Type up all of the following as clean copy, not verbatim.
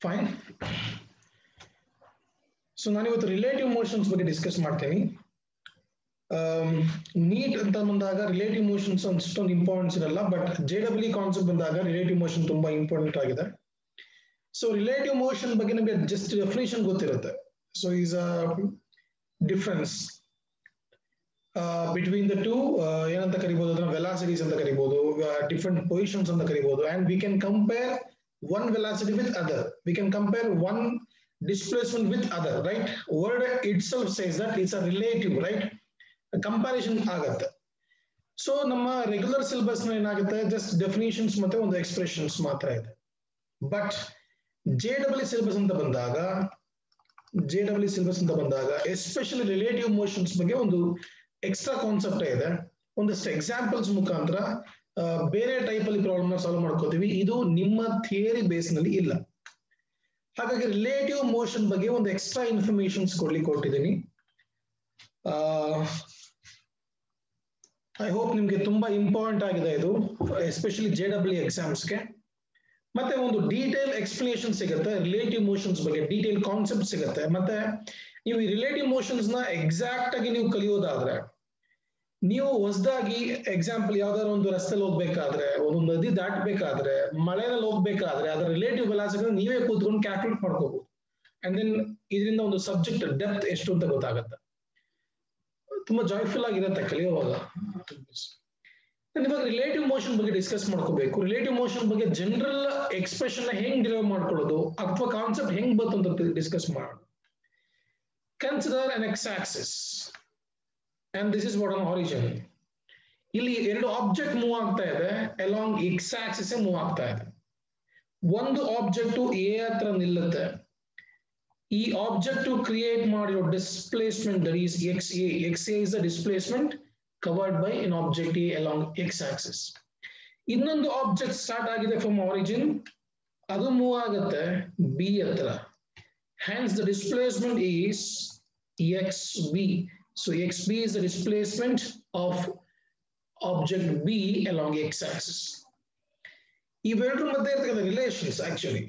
Fine. So ನಾನು ಇವತ್ತು relative motions ಬಗ್ಗೆ ಡಿಸ್ಕಸ್ ಮಾಡ್ತೀನಿ. ನೀಟ್ ಅಂತ ಬಂದಾಗ ರಿಲೇಟಿವ್ ಮೋಷನ್ಸ್ ಅಷ್ಟೊಂದು ಇಂಪಾರ್ಟೆನ್ಸ್ ಇರಲ್ಲ, ಬಟ್ JEE ಕಾನ್ಸೆಪ್ಟ್ ಬಂದಾಗ ರಿಲೇಟಿವ್ ಮೋಷನ್ ತುಂಬಾ ಇಂಪಾರ್ಟೆಂಟ್ ಆಗಿದೆ. ಸೊ ರಿಲೇಟಿವ್ ಮೋಷನ್ ಬಗ್ಗೆ ನಮಗೆ ಜಸ್ಟ್ ಡೆಫಿನೇಷನ್ ಗೊತ್ತಿರುತ್ತೆ. So is a difference between the two, ಏನಂತ ಕರಿಬಹುದು ಅದನ್ನ ವೆಲಾಸಿಟೀಸ್ ಅಂತ ಕರಿಬಹುದು, ಡಿಫರೆಂಟ್ ಪೊಸಿಷನ್ಸ್ ಅಂತ ಕರಿಬಹುದು. And we can compare one velocity with other. We can compare one displacement with other, right? Word itself says that it's a relative, right? A comparison ಆಗುತ್ತೆ. So ನಮ್ಮ regular syllabus ಏನಾಗುತ್ತೆ, just definitions ಮತ್ತೆ ಒಂದು expressions ಮಾತ್ರ ಇದೆ. But JEE syllabus ಅಂತ ಬಂದಾಗ especially relative motions ಬಗ್ಗೆ ಒಂದು ಎಕ್ಸ್ಟ್ರಾ ಕಾನ್ಸೆಪ್ಟ್ ಇದೆ. ಒಂದಷ್ಟು ಎಕ್ಸಾಂಪಲ್ಸ್ ಮುಖಾಂತರ ಬೇರೆ ಟೈಪ್ ಅಲ್ಲಿ ಪ್ರಾಬ್ಲಮ್ ಸಾಲ್ವ್ ಮಾಡ್ಕೋತೀವಿ. ಇದು ನಿಮ್ಮ ಥಿಯರಿ ಬೇಸ್ ನಲ್ಲಿ ಇಲ್ಲ. ಹಾಗಾಗಿ ರಿಲೇಟಿವ್ ಮೋಷನ್ ಬಗ್ಗೆ ಒಂದು ಎಕ್ಸ್ಟ್ರಾ ಇನ್ಫಾರ್ಮೇಶನ್ಸ್ ಕೊಟ್ಟಿದ್ದೀನಿ. ಐ ಹೋಪ್ ನಿಮ್ಗೆ ತುಂಬಾ ಇಂಪಾರ್ಟೆಂಟ್ ಆಗಿದೆ ಇದು, ಎಸ್ಪೆಷಲಿ JEE ಎಕ್ಸಾಮ್ಸ್ಗೆ. ಮತ್ತೆ ಒಂದು ಡೀಟೇಲ್ ಎಕ್ಸ್ಪ್ಲನೇಷನ್ ಸಿಗುತ್ತೆ ರಿಲೇಟಿವ್ ಮೋಷನ್ಸ್ ಬಗ್ಗೆ, ಡೀಟೇಲ್ ಕಾನ್ಸೆಪ್ಟ್ ಸಿಗುತ್ತೆ. ಮತ್ತೆ ನೀವು ಈ ರಿಲೇಟಿವ್ ಮೋಷನ್ಸ್ ನ ಎಕ್ಸಾಕ್ಟ್ ಆಗಿ ನೀವು ಕಲಿಯೋದಾದ್ರೆ, ನೀವು ಹೊಸದಾಗಿ ಎಕ್ಸಾಂಪಲ್ ಯಾವ್ದಾದ್ರು ಒಂದು ರಸ್ತೆಯಲ್ಲಿ ಹೋಗ್ಬೇಕಾದ್ರೆ, ಒಂದು ನದಿ ದಾಟಬೇಕಾದ್ರೆ, ಮಳೆನಲ್ಲಿ ಹೋಗ್ಬೇಕಾದ್ರೆ ಅದರ ರಿಲೇಟಿವ್ ವೆಲಾಸಿಟಿ ನೀವೇ ಕೂತ್ಕೊಂಡು ಕ್ಯಾಲ್ಕುಲೇಟ್ ಮಾಡ್ಕೋಬಹುದು. ಅಂಡ್ ದೆನ್ ಇದರಿಂದ ಒಂದು ಸಬ್ಜೆಕ್ಟ್ ಡೆಪ್ತ್ ಎಷ್ಟು ಅಂತ ಗೊತ್ತಾಗುತ್ತೆ. ತುಂಬಾ ಜಾಯ್ಫುಲ್ ಆಗಿರುತ್ತೆ ಕಲಿಯುವಾಗ. ಇವಾಗ ರಿಲೇಟಿವ್ ಮೋಷನ್ ಬಗ್ಗೆ ಡಿಸ್ಕಸ್ ಮಾಡ್ಕೋಬೇಕು. ರಿಲೇಟಿವ್ ಮೋಷನ್ ಬಗ್ಗೆ ಜನರಲ್ ಎಕ್ಸ್ಪ್ರೆಷನ್ ಹೆಂಗ್ ಡಿರೈವ್ ಮಾಡ್ಕೊಳ್ಳೋದು ಅಥವಾ ಕಾನ್ಸೆಪ್ಟ್ ಹೆಂಗ್ ಬಂತು ಅಂತ ಡಿಸ್ಕಸ್ ಮಾಡೋಣ. Consider an x-axis. And this is what an origin. ಇಲ್ಲಿ ಎರಡು ಆಬ್ಜೆಕ್ಟ್ ಮೂವ್ ಆಗ್ತಾ ಇದೆ, ಅಲಾಂಗ್ ಎಕ್ಸ್ ಆಕ್ಸಿಸ್ ಮೂವ್ ಆಗ್ತಾ ಇದೆ. ಒಂದು ಆಬ್ಜೆಕ್ಟ್ ಎ ಹತ್ರ ನಿಲ್ಲುತ್ತೆ. ಈ ಆಬ್ಜೆಕ್ಟ್ ಕ್ರಿಯೇಟ್ ಮಾಡಿರೋ displacement that is XA is the displacement covered by an object A along x axis. ಇನ್ನೊಂದು ಆಬ್ಜೆಕ್ಟ್ ಸ್ಟಾರ್ಟ್ ಆಗಿದೆ ಫ್ರಮ್ ಆರಿಜಿನ್, ಅದು ಮೂವ್ ಆಗುತ್ತೆ ಬಿ ಹತ್ರ. Hence the displacement is XB. So XB is the displacement of object B along x-axis. ಇವೆರಡರ ಮಧ್ಯೆ ಇರ್ತಕ್ಕಂಥ relations actually,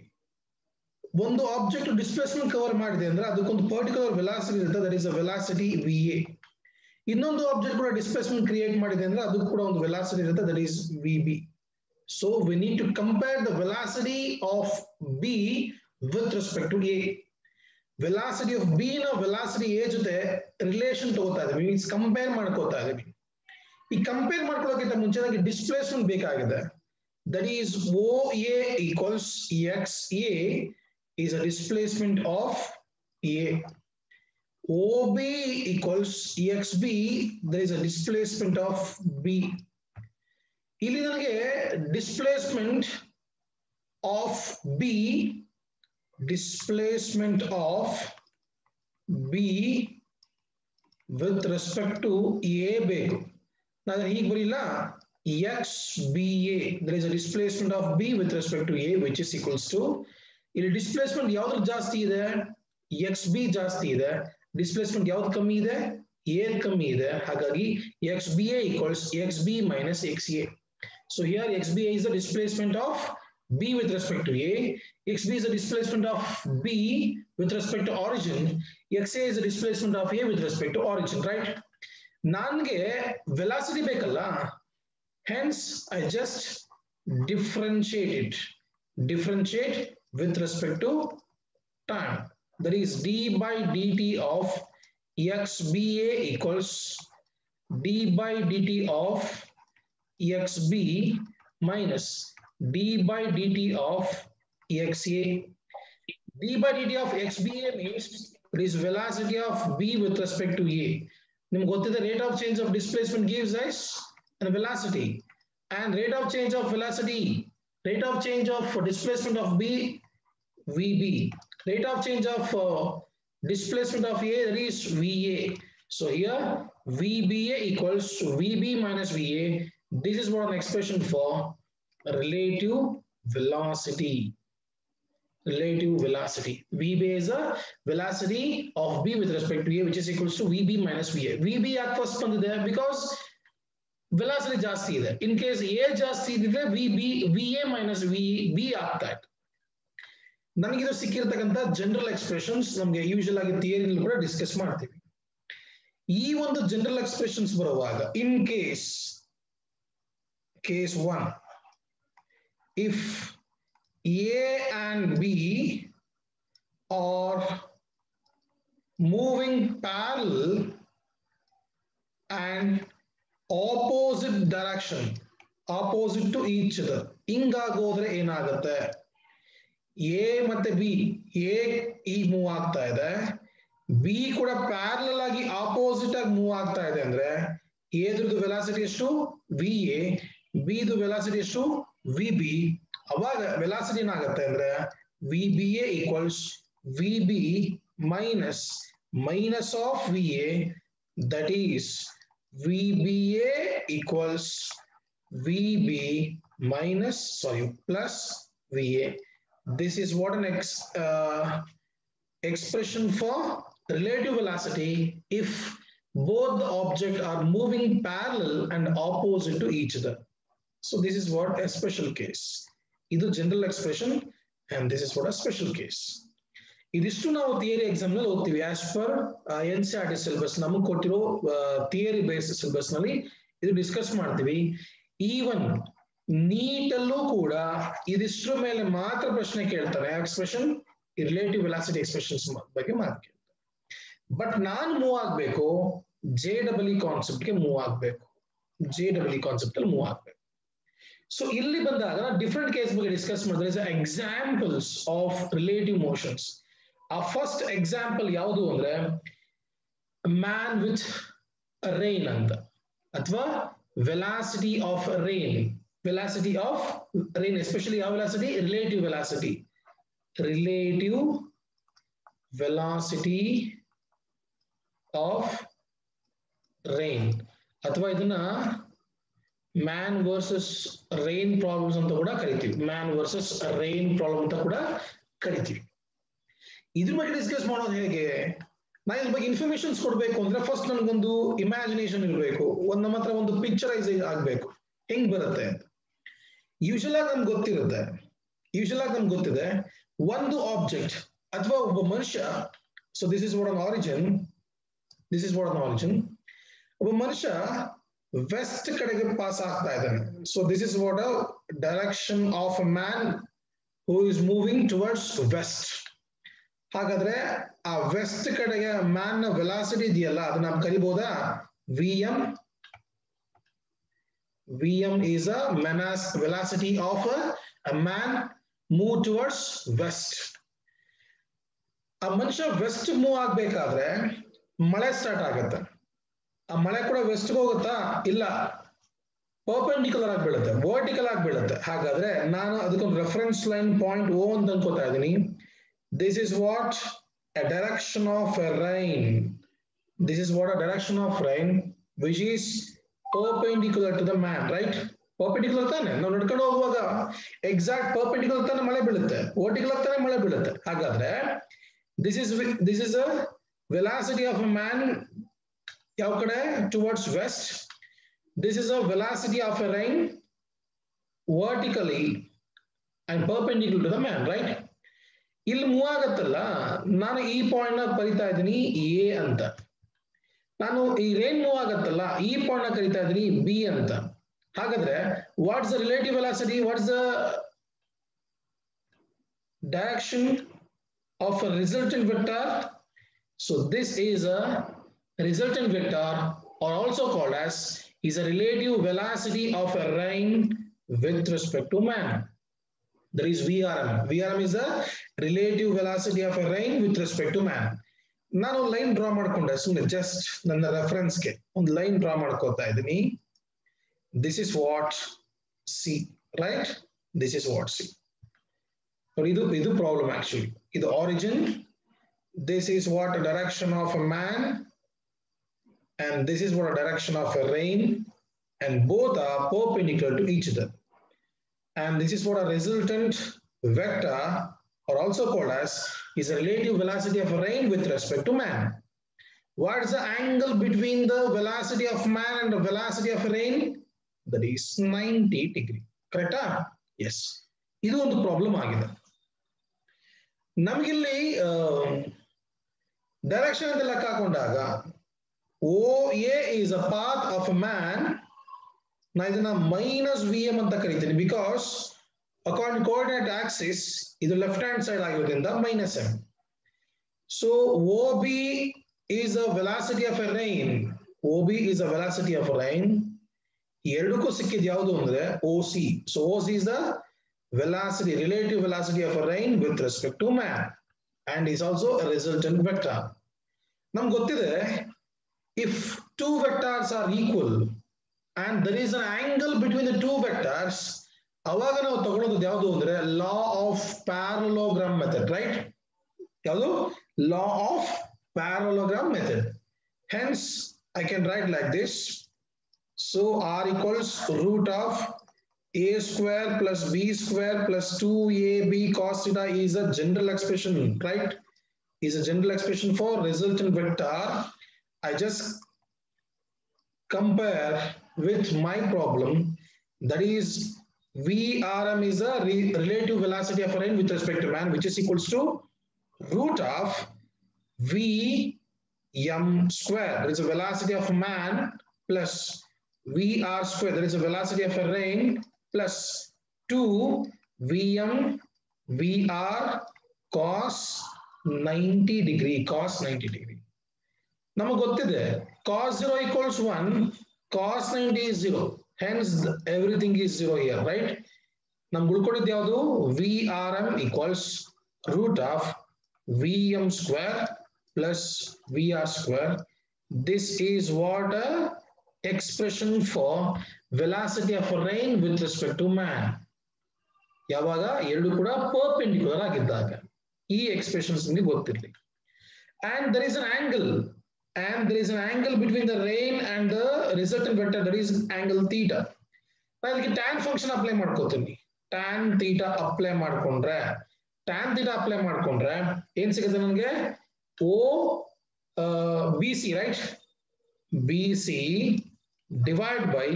ಒಂದು object displacement cover ಮಾಡಿದೆ ಅಂದ್ರೆ ಅದಕ್ಕೊಂದು ಪರ್ಟಿಕ್ಯುಲರ್ ವೆಲಾಸಿಟಿ ಇರುತ್ತೆ, that is a velocity VA. ಇನ್ನೊಂದು ಆಬ್ಜೆಕ್ಟ್ ಕೂಡ ಡಿಸ್ಪ್ಲೇಸ್ಮೆಂಟ್ ಕ್ರಿಯೇಟ್ ಮಾಡಿದೆ ಅಂದ್ರೆ ಅದಕ್ಕೆ ಕೂಡ ಒಂದು ವೆಲಾಸಿಟಿ ಇರುತ್ತೆ, that is VB. So we need to compare the velocity of B with respect to A. Velocity of B ನ ವೆಲಾಸಿಟಿ ಎ ಜೊತೆ ರಿಲೇಷನ್ ತಗೋತಾ ಇದೀವಿ, ಮೀನ್ಸ್ ಕಂಪೇರ್ ಮಾಡ್ಕೋತಾ ಇದೀವಿ. ಈ ಕಂಪೇರ್ ಮಾಡ್ಕೊಳ್ಳೋಕ್ಕಿಂತ ಮುಂಚೆನಾಗಿ ಡಿಸ್ಪ್ಲೇಸ್ಮೆಂಟ್ ಬೇಕಾಗಿದೆ. That is OA equals XA is a displacement of A. OB equals XB, there is a displacement of B. ಇಲ್ಲಿ ನನಗೆ displacement of B with respect to A ಬೇಕು. ನಾನು ಹೀಗೆ ಬರೀಲ್ಲ, XBA, there is a displacement of B with respect to A which is equals to, ಇಲ್ಲಿ displacement ಯಾವ್ದು ಜಾಸ್ತಿ ಇದೆ, XB ಜಾಸ್ತಿ ಇದೆ, ಡಿಸ್ಪ್ಲೇಸ್ಮೆಂಟ್ ಯಾವ್ದು ಕಮ್ಮಿ ಇದೆ, A ಕಮ್ಮಿ ಇದೆ. ಹಾಗಾಗಿ XBA equals XB minus XA. So here XBA is the displacement of B with respect to A, XB is the displacement of B with respect to origin, XA is the displacement of A with respect to origin, right? ನನಗೆ velocity ಬೇಕಲ್ಲ, hence I just differentiate with respect to time. That is d by dt of XBA equals d by dt of XB minus d by dt of XA. d by dt of XBA means it is velocity of B with respect to A. ನಿಮ್ಗೆ ಗೊತ್ತಿದೆ rate of change of displacement gives rise and velocity, and rate of change of velocity, rate of change of displacement of B, VB, rate of change of displacement of A, that is VA. So here VBA equals to VB minus VA. This is what an expression for relative velocity. Relative velocity. VB is the velocity of B with respect to A, which is equals to VB minus VA. VB ಯಾಕೆ first ಬಂದಿದೆ, because velocity ಜಾಸ್ತಿ ಇದೆ. In case A ಜಾಸ್ತಿ ಇದ್ರೆ VA minus VB ಆಗ್ತಾ ಇದೆ. ನನಗಿದು ಸಿಕ್ಕಿರ್ತಕ್ಕಂಥ general expressions ನಮಗೆ ಯೂಶುವಲ್ ಆಗಿ ಥಿಯರಿಯಲ್ಲಿ ಕೂಡ ಡಿಸ್ಕಸ್ ಮಾಡ್ತೀವಿ. ಈ ಒಂದು ಜನರಲ್ ಎಕ್ಸ್ಪ್ರೆಷನ್ಸ್ ಬರುವಾಗ in case 1, if A and B are moving parallel and opposite direction, opposite to each other, ಹಿಂಗಾಗೋದ್ರೆ ಏನಾಗುತ್ತೆ, ಎ ಮತ್ತೆ ಬಿ, ಎ ಈಗ ಮೂವ್ ಆಗ್ತಾ ಇದೆ, ಬಿ ಕೂಡ ಪ್ಯಾರಲಲ್ ಆಗಿ ಆಪೋಸಿಟ್ ಆಗಿ ಮೂವ್ ಆಗ್ತಾ ಇದೆ ಅಂದ್ರೆ ಎದ್ರದ್ದು ವೆಲಾಸಿಟಿ ಎಷ್ಟು ವಿ ಎ, ಬಿದು ವೆಲಾಸಿಟಿ ಎಷ್ಟು ವಿ ಬಿ. ಅವಾಗ ವೆಲಾಸಿಟಿ ಏನಾಗುತ್ತೆ ಅಂದ್ರೆ V B A equals V B minus of V A, that is V B A equals V B plus V A. This is what an expression for relative velocity if both the objects are moving parallel and opposite to each other. So this is what a special case. This is general expression and this is what a special case. Idistu ನಾವು theory exam ನಲ್ಲಿ ಓದ್ತೀವಿ as per NCERT syllabus ನಮಗೆ ಕೊಟ್ಟಿರೋ theory based syllabus ನಲ್ಲಿ ಇದು discuss ಮಾಡ್ತೀವಿ. Even ನೀಟಲ್ಲೂ ಕೂಡ ಇದಿಷ್ಟ್ರ ಮೇಲೆ ಮಾತ್ರ ಪ್ರಶ್ನೆ ಕೇಳ್ತಾರೆ, ಎಕ್ಸ್ಪ್ರೆಷನ್ ರಿಲೇಟಿವ್ ವೆಲಾಸಿಟಿ ಎಕ್ಸ್ಪ್ರೆಷನ್ಸ್ ಬಗ್ಗೆ ಮಾತು ಕೇಳ್ತಾರೆ. ಬಟ್ ನಾನು ಮೂವ್ ಆಗ್ಬೇಕು JEE ಕಾನ್ಸೆಪ್ಟ್ಗೆ ಮೂವ್ ಆಗ್ಬೇಕು, JEE ಕಾನ್ಸೆಪ್ಟ್ ಅಲ್ಲಿ ಮೂವ್ ಆಗ್ಬೇಕು. ಸೊ ಇಲ್ಲಿ ಬಂದಾಗ ನಾವು ಡಿಫ್ರೆಂಟ್ ಕೇಸ್ ಬಗ್ಗೆ ಡಿಸ್ಕಸ್ ಮಾಡಿದ್ರೆ ಎಕ್ಸಾಂಪಲ್ಸ್ ಆಫ್ ರಿಲೇಟಿವ್ ಮೋಷನ್ಸ್. ಆ ಫಸ್ಟ್ ಎಕ್ಸಾಂಪಲ್ ಯಾವುದು ಅಂದ್ರೆ ಮ್ಯಾನ್ ವಿತ್ ರೈನ್ ಅಂತ, ಅಥವಾ velocity of rain. Velocity of rain, especially how velocity? Relative velocity of rain. ಅಥವಾ ಇದನ್ನ ಮ್ಯಾನ್ ವರ್ಸಸ್ ರೈನ್ ಪ್ರಾಬ್ಲಮ್ಸ್ ಅಂತ ಕೂಡ ಕರಿತೀವಿ, ಮ್ಯಾನ್ ವರ್ಸಸ್ ರೈನ್ ಪ್ರಾಬ್ಲಮ್ ಅಂತ ಕೂಡ ಕರಿತೀವಿ. ಇದ್ರ ಬಗ್ಗೆ ಡಿಸ್ಕಸ್ ಮಾಡೋದು ಹೇಗೆ? ನಾನು ಇದ್ರ ಬಗ್ಗೆ ಇನ್ಫಾರ್ಮೇಶನ್ಸ್ ಕೊಡ್ಬೇಕು ಅಂದ್ರೆ ಫಸ್ಟ್ ನನಗೊಂದು ಇಮ್ಯಾಜಿನೇಷನ್ ಇರಬೇಕು, ನಮ್ಮ ಹತ್ರ ಒಂದು ಪಿಕ್ಚರೈಸ್ ಆಗ್ಬೇಕು ಹೆಂಗ್ ಬರುತ್ತೆ ಅಂತ. ಯೂಶುವಲ್ ಆಗಿ ನಮ್ಗೆ ಗೊತ್ತಿದೆ ಒಂದು ಆಬ್ಜೆಕ್ಟ್ ಅಥವಾ ಒಬ್ಬ ಮನುಷ್ಯ. So this is what an origin. ಒಬ್ಬ ಮನುಷ್ಯ ವೆಸ್ಟ್ ಕಡೆಗೆ ಪಾಸ್ ಆಗ್ತಾ ಇದ್ದಾನೆ. So this is what a direction of a man who is moving towards west. ಹಾಗಾದ್ರೆ ಆ ವೆಸ್ಟ್ ಕಡೆಗೆ ಮ್ಯಾನ್ ನ ವೆಲಾಸಿಟಿ ಇದೆಯಲ್ಲ, ಅದನ್ನ ನಾವು ಕರಿಬಹುದಾ VM. Vm is a velocity of a man move towards west. ಆ ಮನುಷ್ಯ ವೆಸ್ಟ್ ಮೂವ್ ಆಗ್ಬೇಕಾದ್ರೆ ಮಳೆ ಸ್ಟಾರ್ಟ್ ಆಗುತ್ತೆ. ಆ ಮಳೆ ಕೂಡ ವೆಸ್ಟ್ ಹೋಗುತ್ತಾ? ಇಲ್ಲ, ಪರ್ಪೆಂಡಿಕ್ಯುಲರ್ ಆಗಿ ಬೀಳುತ್ತೆ, ವರ್ಟಿಕಲ್ ಆಗಿ ಬೀಳುತ್ತೆ. ಹಾಗಾದ್ರೆ ನಾನು ಅದಕ್ಕೊಂದು ರೆಫರೆನ್ಸ್ ಲೈನ್ ಪಾಯಿಂಟ್ O ಅಂತ ಅನ್ಕೋತಾ ಇದ್ದೀನಿ. This is what a direction of a rain. This is what a direction of rain which is perpendicular to the man, right? Perpendicular ತಾನೆ, ನಾವು ನಡ್ಕೊಂಡು ಹೋಗುವಾಗ ಎಕ್ಸಾಕ್ಟ್ ಪರ್ಪೆಂಡಿಕ್ಯುಲರ್ ತಾನೆ ಮಳೆ ಬೀಳುತ್ತೆ, ವರ್ಟಿಕಲ್ ತಾನೆ ಮಳೆ ಬೀಳುತ್ತೆ. ಹಾಗಾದ್ರೆ this is a velocity of a man ಯಾವ ಕಡೆ towards west. This is a velocity of a rain vertically and perpendicular to the man, right? ಇಲ್ಲಿ ಮೂವ್ ಆಗತ್ತಲ್ಲ, ನಾನು ಈ ಪಾಯಿಂಟ್ ನ ಕರಿತಾ ಇದ್ದೀನಿ ಎ ಅಂತ. ನಾನು ಈ ರೈನ್ ಮೂವ್ ಆಗತ್ತಲ್ಲ, ಈ ಪಾಯಿಂಟ್ ನ ಕರಿತಾ ಇದ್ದೀನಿ ಬಿ ಅಂತ. ಹಾಗಾದ್ರೆ what's the relative velocity, what's the direction of a resultant vector? So this is a resultant vector, are also called as is a relative velocity of a rain with respect to man. There is VRM. VRM is the relative velocity of a rain with respect to man. ನಾನು line draw ಮಾಡ್ಕೊಂಡೆ, ಸುಮ್ಮನೆ just ನನ್ನ ರೆಫರೆನ್ಸ್ಗೆ ಒಂದು line draw ಮಾಡ್ಕೋತಾ ಇದ್ದೀನಿ. This is what C, right? This is what C. ಇದು problem actually. ಇದು origin. This is what direction of a man and this is what a direction of a rain, and both are perpendicular to each other. And this is what a resultant vector, or also called as, is a relative velocity of a rain with respect to man. What is the angle between the velocity of man and the velocity of a rain? That is 90 degree. Correct? Yes. This is one problem. ನಮಗಿಲ್ಲಿ direction ಅಂತ ಲೆಕ್ಕ ಹಾಕೊಂಡಾಗ OA is a path of a man. ನಾ ಇದನ್ನ minus VM ಅಂತ ಕರಿತೀನಿ because according coordinate Axis ಇದು left hand side ಆಗಿರೋದ್ರಿಂದ minus M. So OB is a velocity of a rain. OB is a velocity of a rain. ಎರಡಕ್ಕೂ ಸಿಕ್ಕಿದ್ ಯಾವುದು ಅಂದ್ರೆ OC. So OC is the velocity, relative velocity of a rain with respect to man, and is also a resultant vector. ನಮ್ಗೆ ಗೊತ್ತಿದೆ if two vectors are equal and there is an angle between the two vectors, ಅವಾಗ ನಾವು ತಗೊಳ್ಳೋದು ಯಾವುದು ಅಂದ್ರೆ law of parallelogram method, right? ಯಾವುದು law of parallelogram method. Hence I can write like this. So R equals root of A square plus B square plus 2AB cos theta is a general expression, right? Is a general expression for resultant vector. I just compare with my problem, that is VRM is a relative velocity of a rain with respect to man, which is equals to root of VM square, that is a velocity of man, plus VR square, that is a velocity of a rain, plus 2 VM VR cos 90 degree, cos 90 degree. ನಮಗೆ ಗೊತ್ತಿದೆ cos 0 equals 1, cos 90 is 0, hence everything is 0 here, right? ನಮ್ಗೆ ಉಳ್ಕೊಂಡಿದ್ದು ಯಾವುದು VRM equals root of VM square plus VR square. This is what a expression for velocity of a rain with respect to man. ಯಾವಾಗ ಎರಡು ಕೂಡ perpendicular ಆಗಿದ್ದಾಗ ಈ expressions ನಿಮಗೆ ಗೊತ್ತಿರಲಿ. And there is an angle between the rain and the resultant vector, that is angle theta. ನಾನು ಇದಕ್ಕೆ tan function apply ಮಾಡ್ಕೋತೀನಿ. tan theta ಅಪ್ಲೈ ಮಾಡ್ಕೊಂಡ್ರೆ ಏನ್ ಸಿಗುತ್ತೆ ನನಗೆ BC, right? BC divide by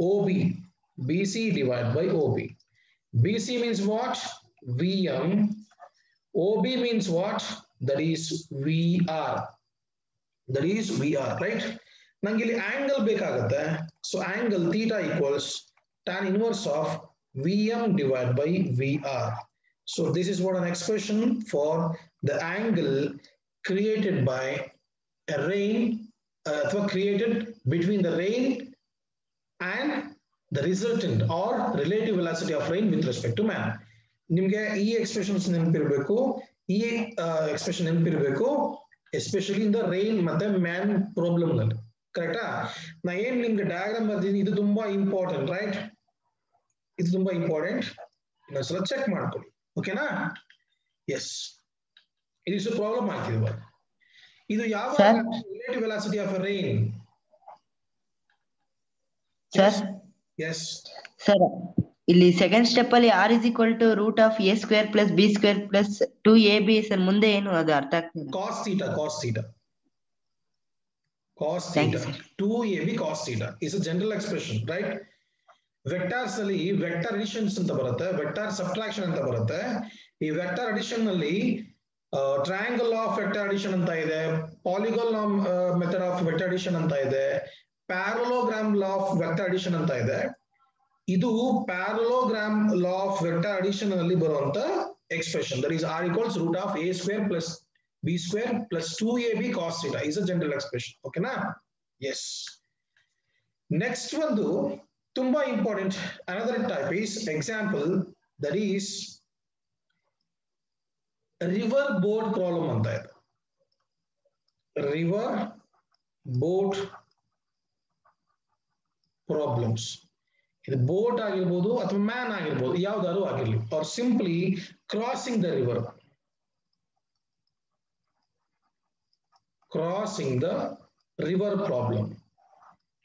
OB. BC divide by OB. BC means what? VM. OB means what? That is VR. That is VR, right? ನಂಗೆ ಇಲ್ಲಿ angle ಬೇಕಾಗುತ್ತೆ. So angle theta equals tan inverse of VM divided by VR. So this is what an expression for the angle created by a rain, created between the rain and the resultant or relative velocity of rain with respect to man. ನಿಮಗೆ ಈ expressions ನೆನಪಿರಬೇಕು, ಈ expression ನೆನಪಿರಬೇಕು, especially in the rain ಮತ್ತೆ man problem ನಲ್ಲಿ. ಕರೆಕ್ಟಾ? ನಾ ಏನ್ ನಿಮ್ಗೆ ಡಯಾಗ್ರಾಮ್ ಬರ್ತೀನಿ, ಇದು ತುಂಬಾ ಇಂಪಾರ್ಟೆಂಟ್, ರೈಟ್? ಇದು ತುಂಬಾ ಇಂಪಾರ್ಟೆಂಟ್, ಇನ್ನೊಂದ್ಸಲ ಚೆಕ್ ಮಾಡ್ಕೊಳ್ಳಿ, ಓಕೆನಾ? ಎಸ್, ಇದು ಪ್ರಾಬ್ಲಮ್ ಆಗ್ತಿದೆ. ಇದು ಯಾವ relative velocity of rain? Sir yes sir, ಇಲ್ಲಿ ಸೆಕೆಂಡ್ ಸ್ಟೆಪ್ ಅಲ್ಲಿ R is equal to root of A square plus B square plus 2AB. Sir ಮುಂದೆ ಏನು ಅದು ಅರ್ಥ ಆಗ್ತಿಲ್ಲ. cos theta 2AB cos theta is a general expression, right? Vectors ಅಲ್ಲಿ vector additions ಅಂತ ಬರುತ್ತೆ, ವೆಕ್ಟರ್ ಸಬ್ಟ್ರಾಕ್ಷನ್ ಅಂತ ಬರುತ್ತೆ. ಈ ವೆಕ್ಟರ್ ಅಡಿಷನ್ ನಲ್ಲಿ ಟ್ರಯಾಂಗಲ್ ಆಫ್ ವೆಕ್ಟರ್ ಅಡಿಷನ್ ಅಂತ ಇದೆ, polygon method of vector addition ಅಂತ ಇದೆ, parallelogram law of vector addition ಅಂತ ಇದೆ. ಇದು parallelogram law of vector addition ಅಲ್ಲಿ ಬರುವಂತ expression, that is R equals root of A square plus B square plus 2AB cos theta is a general expression. ಓಕೆನಾ? S. Next ಒಂದು ತುಂಬಾ important, another type is example, that is river boat problem ಅಂತ ಇದೆ. river boat problems. ಇದು boat ಆಗಿರ್ಬೋದು ಅಥವಾ man ಆಗಿರ್ಬೋದು, ಯಾವ್ದಾದ್ರು ಆಗಿರ್ಲಿ, R simply crossing the river. Crossing the river problem,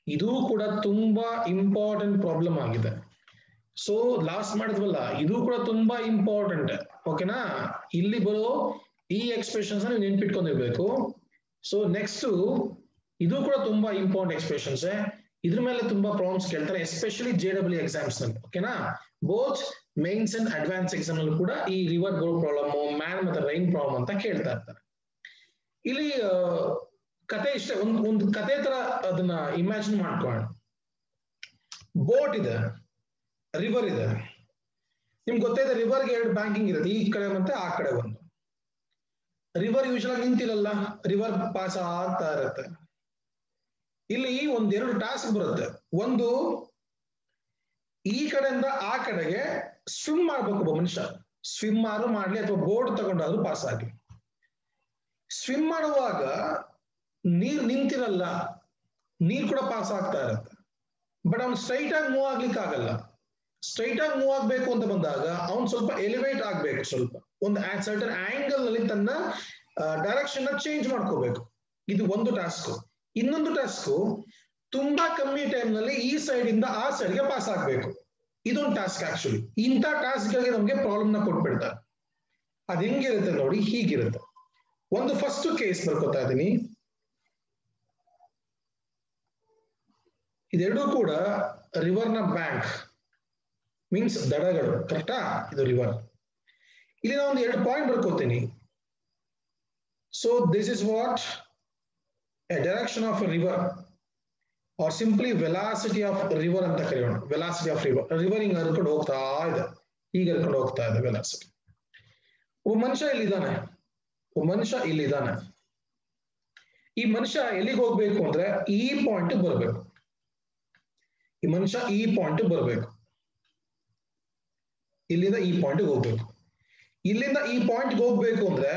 ಇದು ಕೂಡ ತುಂಬಾ ಇಂಪಾರ್ಟೆಂಟ್ ಪ್ರಾಬ್ಲಮ್ ಆಗಿದೆ. ಸೊ ಲಾಸ್ಟ್ ಮಾಡಿದ್ವಲ್ಲ, ಇದು ಕೂಡ ತುಂಬಾ ಇಂಪಾರ್ಟೆಂಟ್, ಓಕೆನಾ? ಇಲ್ಲಿ ಬರೋ ಈ ಎಕ್ಸ್ಪ್ರೆಷನ್ಸ್ ನೀವು ನೆನ್ಪಿಟ್ಕೊಂಡಿರ್ಬೇಕು. ಸೊ ನೆಕ್ಸ್ಟ್ ಇದು ಕೂಡ ತುಂಬಾ ಇಂಪಾರ್ಟೆಂಟ್ ಎಕ್ಸ್ಪ್ರೆಷನ್ಸ್, ಇದ್ರ ಮೇಲೆ ತುಂಬಾ ಪ್ರಾಬ್ಲಮ್ಸ್ ಕೇಳ್ತಾರೆ, ಎಸ್ಪೆಷಲಿ JEE ಎಕ್ಸಾಮ್ಸ್ ನಲ್ಲಿ, ಓಕೆನಾ? Both mains and advance exam ಅಲ್ಲಿ ಕೂಡ ಈ ರಿವರ್ ಗ್ರೋ ಪ್ರಾಬ್ಲಮ್, ಮ್ಯಾನ್ ಮತ್ತೆ ರೈನ್ ಪ್ರಾಬ್ಲಮ್ ಅಂತ ಕೇಳ್ತಾ ಇರ್ತಾರೆ. ಇಲ್ಲಿ ಕತೆ ಇಷ್ಟ, ಒಂದು ಕತೆ ತರ ಅದನ್ನ ಇಮ್ಯಾಜಿನ್ ಮಾಡ್ಕೊಳ್ಳೋಣ. ಬೋಟ್ ಇದೆ, ರಿವರ್ ಇದೆ. ನಿಮ್ಗೆ ಗೊತ್ತಿದೆ ರಿವರ್ಗೆ 2 ಬ್ಯಾಂಕಿಂಗ್ ಇರುತ್ತೆ, ಈ ಕಡೆ ಮತ್ತೆ ಆ ಕಡೆ ಒಂದು. ರಿವರ್ ಯೂಶುವಲ್ ನಿಂತಿರಲ್ಲ, ರಿವರ್ ಪಾಸ್ ಆಗ್ತಾ ಇರುತ್ತೆ. ಇಲ್ಲಿ 1-2 ಟಾಸ್ಕ್ ಬರುತ್ತೆ. ಒಂದು, ಈ ಕಡೆಯಿಂದ ಆ ಕಡೆಗೆ ಸ್ವಿಮ್ ಮಾಡ್ಬೇಕು ಒಬ್ಬ ಮನುಷ್ಯ. ಸ್ವಿಮ್ ಆದ್ರೂ ಮಾಡ್ಲಿ ಅಥವಾ ಬೋರ್ಡ್ ತಗೊಂಡಾದ್ರೂ ಪಾಸ್ ಆಗ್ಲಿ. ಸ್ವಿಮ್ ಮಾಡುವಾಗ ನೀರ್ ನಿಂತಿರಲ್ಲ, ನೀರ್ ಕೂಡ ಪಾಸ್ ಆಗ್ತಾ ಇರುತ್ತೆ. ಬಟ್ ಅವ್ನು ಸ್ಟ್ರೈಟ್ ಆಗಿ ಮೂವ್ ಆಗ್ಲಿಕ್ಕೆ ಆಗಲ್ಲ. ಸ್ಟ್ರೈಟ್ ಆಗಿ ಮೂವ್ ಆಗ್ಬೇಕು ಅಂತ ಬಂದಾಗ ಅವ್ನು ಸ್ವಲ್ಪ ಎಲಿವೇಟ್ ಆಗ್ಬೇಕು, ಸ್ವಲ್ಪ ಒಂದು ಸರ್ಟನ್ ಆಂಗಲ್ ನಲ್ಲಿ ತನ್ನ ಡೈರೆಕ್ಷನ್ ಚೇಂಜ್ ಮಾಡ್ಕೋಬೇಕು. ಇದು ಒಂದು ಟಾಸ್ಕ್. ಇನ್ನೊಂದು ಟಾಸ್ಕ್, ತುಂಬಾ ಕಮ್ಮಿ ಟೈಮ್ ನಲ್ಲಿ ಈ ಸೈಡ್ ಇಂದ ಆ ಸೈಡ್ ಗೆ ಪಾಸ್ ಆಗ್ಬೇಕು. ಇದೊಂದು ಟಾಸ್ಕ್. ಆಕ್ಚುಲಿ ಇಂಥ ಟಾಸ್ಕ್ ಗಳಿಗೆ ನಮ್ಗೆ ಪ್ರಾಬ್ಲಮ್ ನ ಕೊಟ್ಬಿಡ್ತಾರೆ. ಅದ್ ಹೆಂಗಿರುತ್ತೆ ನೋಡಿ, ಹೀಗಿರುತ್ತೆ. ಒಂದು ಫಸ್ಟ್ ಕೇಸ್ ಬರ್ಕೋತಾ ಇದೀನಿ. ಇದೆರಡೂ ಕೂಡ ರಿವರ್ ನ ಬ್ಯಾಂಕ್ ಮೀನ್ಸ್ ದಡಗಳು, ಕರೆಕ್ಟಾ? ಇದು ರಿವರ್. ಇಲ್ಲಿ ನಾನು ಒಂದು 2 ಪಾಯಿಂಟ್ ಬರ್ಕೋತೀನಿ. So this is what a direction of a river or simply velocity of river ಅಂತ ಕರೆಯೋಣ. Velocity of river. ರಿವರ್ ಹಿಂಗ್ ಹರ್ಕೊಂಡು ಹೋಗ್ತಾ ಇದೆ, ಹೀಗೆ ಹರ್ಕೊಂಡು ಹೋಗ್ತಾ ಇದೆ ವೆಲಾಸಿಟಿ. ಒಬ್ಬ ಮನುಷ್ಯ ಇಲ್ಲಿದ್ದಾನೆ, ಒಬ್ಬ ಮನುಷ್ಯ ಇಲ್ಲಿದ್ದಾನೆ. ಈ ಮನುಷ್ಯ ಎಲ್ಲಿಗೆ ಹೋಗ್ಬೇಕು ಅಂದ್ರೆ ಈ ಪಾಯಿಂಟ್ ಬರ್ಬೇಕು. ಈ ಮನುಷ್ಯ ಈ ಪಾಯಿಂಟ್ ಬರ್ಬೇಕು, ಇಲ್ಲಿಂದ ಈ ಪಾಯಿಂಟ್ ಹೋಗ್ಬೇಕು. ಇಲ್ಲಿಂದ ಈ ಪಾಯಿಂಟ್ ಹೋಗ್ಬೇಕು ಅಂದ್ರೆ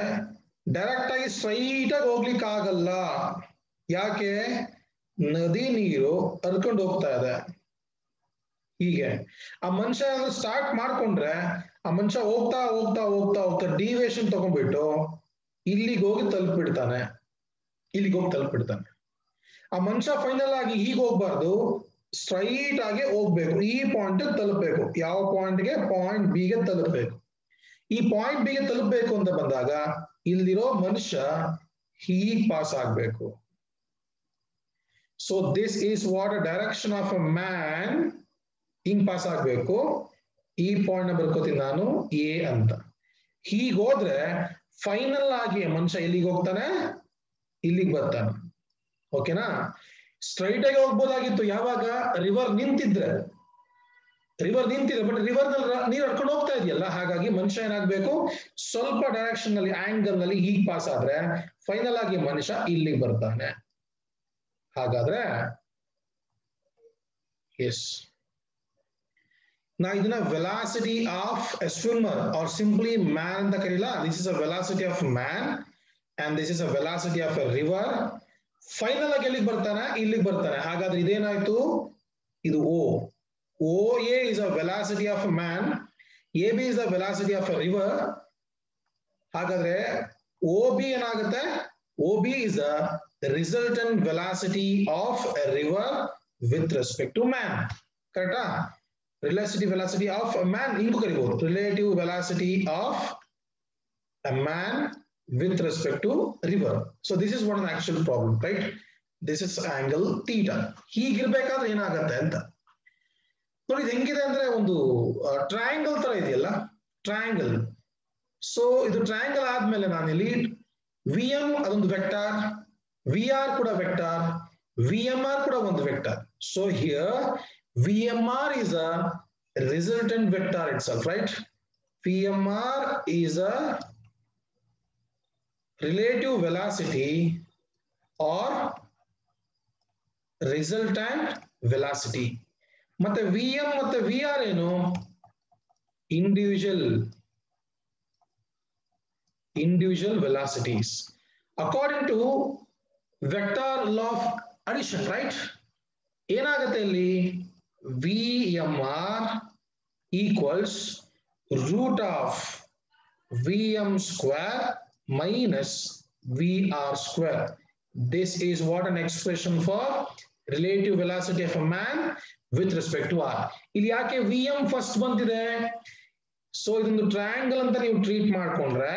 ಡೈರೆಕ್ಟ್ ಆಗಿ ಸ್ಟ್ರೈಟ್ ಆಗಿ ಹೋಗ್ಲಿಕ್ಕೆ ಆಗಲ್ಲ. ಯಾಕೆ? ನದಿ ನೀರು ಹರ್ಕೊಂಡು ಹೋಗ್ತಾ ಇದೆ ಹೀಗೆ. ಆ ಮನುಷ್ಯ ಸ್ಟಾರ್ಟ್ ಮಾಡ್ಕೊಂಡ್ರೆ ಆ ಮನುಷ್ಯ ಹೋಗ್ತಾ ಹೋಗ್ತಾ ಹೋಗ್ತಾ ಹೋಗ್ತಾ ಡಿವಿಯೇಷನ್ ತಗೊಂಡ್ಬಿಟ್ಟು ಇಲ್ಲಿಗೆ ಹೋಗಿ ತಲುಪಿಡ್ತಾನೆ, ಇಲ್ಲಿಗೆ ಹೋಗಿ ತಲುಪಿಡ್ತಾನೆ. ಆ ಮನುಷ್ಯ ಫೈನಲ್ ಆಗಿ ಹೀಗೆ ಹೋಗ್ಬಾರ್ದು, ಸ್ಟ್ರೈಟ್ ಆಗಿ ಹೋಗ್ಬೇಕು, ಈ ಪಾಯಿಂಟ್ ತಲುಪಬೇಕು. ಯಾವ ಪಾಯಿಂಟ್ಗೆ? ಪಾಯಿಂಟ್ ಬಿ ಗೆ ತಲುಪಬೇಕು. ಈ ಪಾಯಿಂಟ್ ಬಿ ಗೆ ತಲುಪಬೇಕು ಅಂತ ಬಂದಾಗ ಇಲ್ಲಿರೋ ಮನುಷ್ಯ ಹೀಗ್ ಪಾಸ್ ಆಗ್ಬೇಕು. So this is what a direction of a man. ಹಿಂಗ್ ಪಾಸ್ ಆಗ್ಬೇಕು. ಈ ಪಾಯಿಂಟ್ ನ ಬರ್ಕೋತೀನಿ ನಾನು ಎ ಅಂತ. ಹೀಗ್ ಹೋದ್ರೆ ಫೈನಲ್ ಆಗಿ ಮನುಷ್ಯ ಎಲ್ಲಿಗೆ ಹೋಗ್ತಾನೆ? ಇಲ್ಲಿಗೆ ಬರ್ತಾನೆ. ಓಕೆನಾ? ಸ್ಟ್ರೈಟ್ ಆಗಿ ಹೋಗ್ಬೋದಾಗಿತ್ತು ಯಾವಾಗ? ರಿವರ್ ನಿಂತಿದ್ರೆ. ರಿವರ್ ನಿಂತಿದೆ, ಬಟ್ ರಿವರ್ ನಲ್ಲಿ ನೀರು ಹರ್ಕೊಂಡು ಹೋಗ್ತಾ ಇದೆಯಲ್ಲ, ಹಾಗಾಗಿ ಮನುಷ್ಯ ಏನಾಗ್ಬೇಕು? ಸ್ವಲ್ಪ ಡೈರೆಕ್ಷನ್ ನಲ್ಲಿ, ಆಂಗಲ್ ನಲ್ಲಿ ಹೀಗ್ ಪಾಸ್ ಆದ್ರೆ ಫೈನಲ್ ಆಗಿ ಮನುಷ್ಯ ಇಲ್ಲಿಗೆ ಬರ್ತಾನೆ. ಹಾಗಾದ್ರೆ ಎಸ್, ನಾ ಇದನ್ನ velocity of a swimmer or simply man ಅಂತ ಕರೀಲ. This is a velocity of man and this is a velocity of a river. Final ಆಗಿ ಎಲ್ಲಿಗೆ ಬರ್ತಾನೆ? ಇಲ್ಲಿಗೆ ಬರ್ತಾನೆ. ಹಾಗಾದ್ರೆ ಇದೇನಾಯ್ತು? ಇದು ಓ. OA is a velocity of a man, AB is the velocity of a river. ಹಾಗಾದ್ರೆ OB ಏನಾಗುತ್ತೆ? OB is the resultant velocity of a river with respect to man. ಕರೆಕ್ಟಾ? Relative velocity of a man ಹಿಂಗೂ ಕರಿಬಹುದು. Relative velocity of a man with respect to river. So this is what an actual problem, right? This is angle theta. ಹೀಗಿರ್ಬೇಕಾದ್ರೆ ಏನಾಗತ್ತೆ ಅಂತ ನೋಡಿ. ಇದು ಹೆಂಗಿದೆ ಅಂದ್ರೆ ಒಂದು ಟ್ರಯಾಂಗಲ್ ತರ ಇದೆಯಲ್ಲ, ಟ್ರಯಾಂಗಲ್. ಸೊ ಇದು ಟ್ರಯಾಂಗಲ್ ಆದ್ಮೇಲೆ ನಾನಿಲ್ಲಿ ವಿಎಂ ಅದೊಂದು ವೆಕ್ಟಾರ್, ವಿಆರ್ ಕೂಡ ವೆಕ್ಟಾರ್, ವಿಎಂಆರ್ ಕೂಡ ಒಂದು vector. So here VMR is a resultant vector itself, right? VMR is a relative velocity or resultant velocity. ಮತ್ತೆ ವಿಎಂ ಮತ್ತೆ ವಿಆರ್ ಏನು? individual velocities according to vector law of addition, right? ಏನಾಗುತ್ತೆ ಇಲ್ಲಿ? VMR equals root of VM square minus VR square. This is what an expression for relative velocity of a man with respect to R. ಇಲ್ಲಿ ಯಾಕೆ VM first ಬಂದಿದೆ? So ಇದೊಂದು triangle ಅಂತ ನೀವು treat ಮಾಡ್ಕೊಂಡ್ರೆ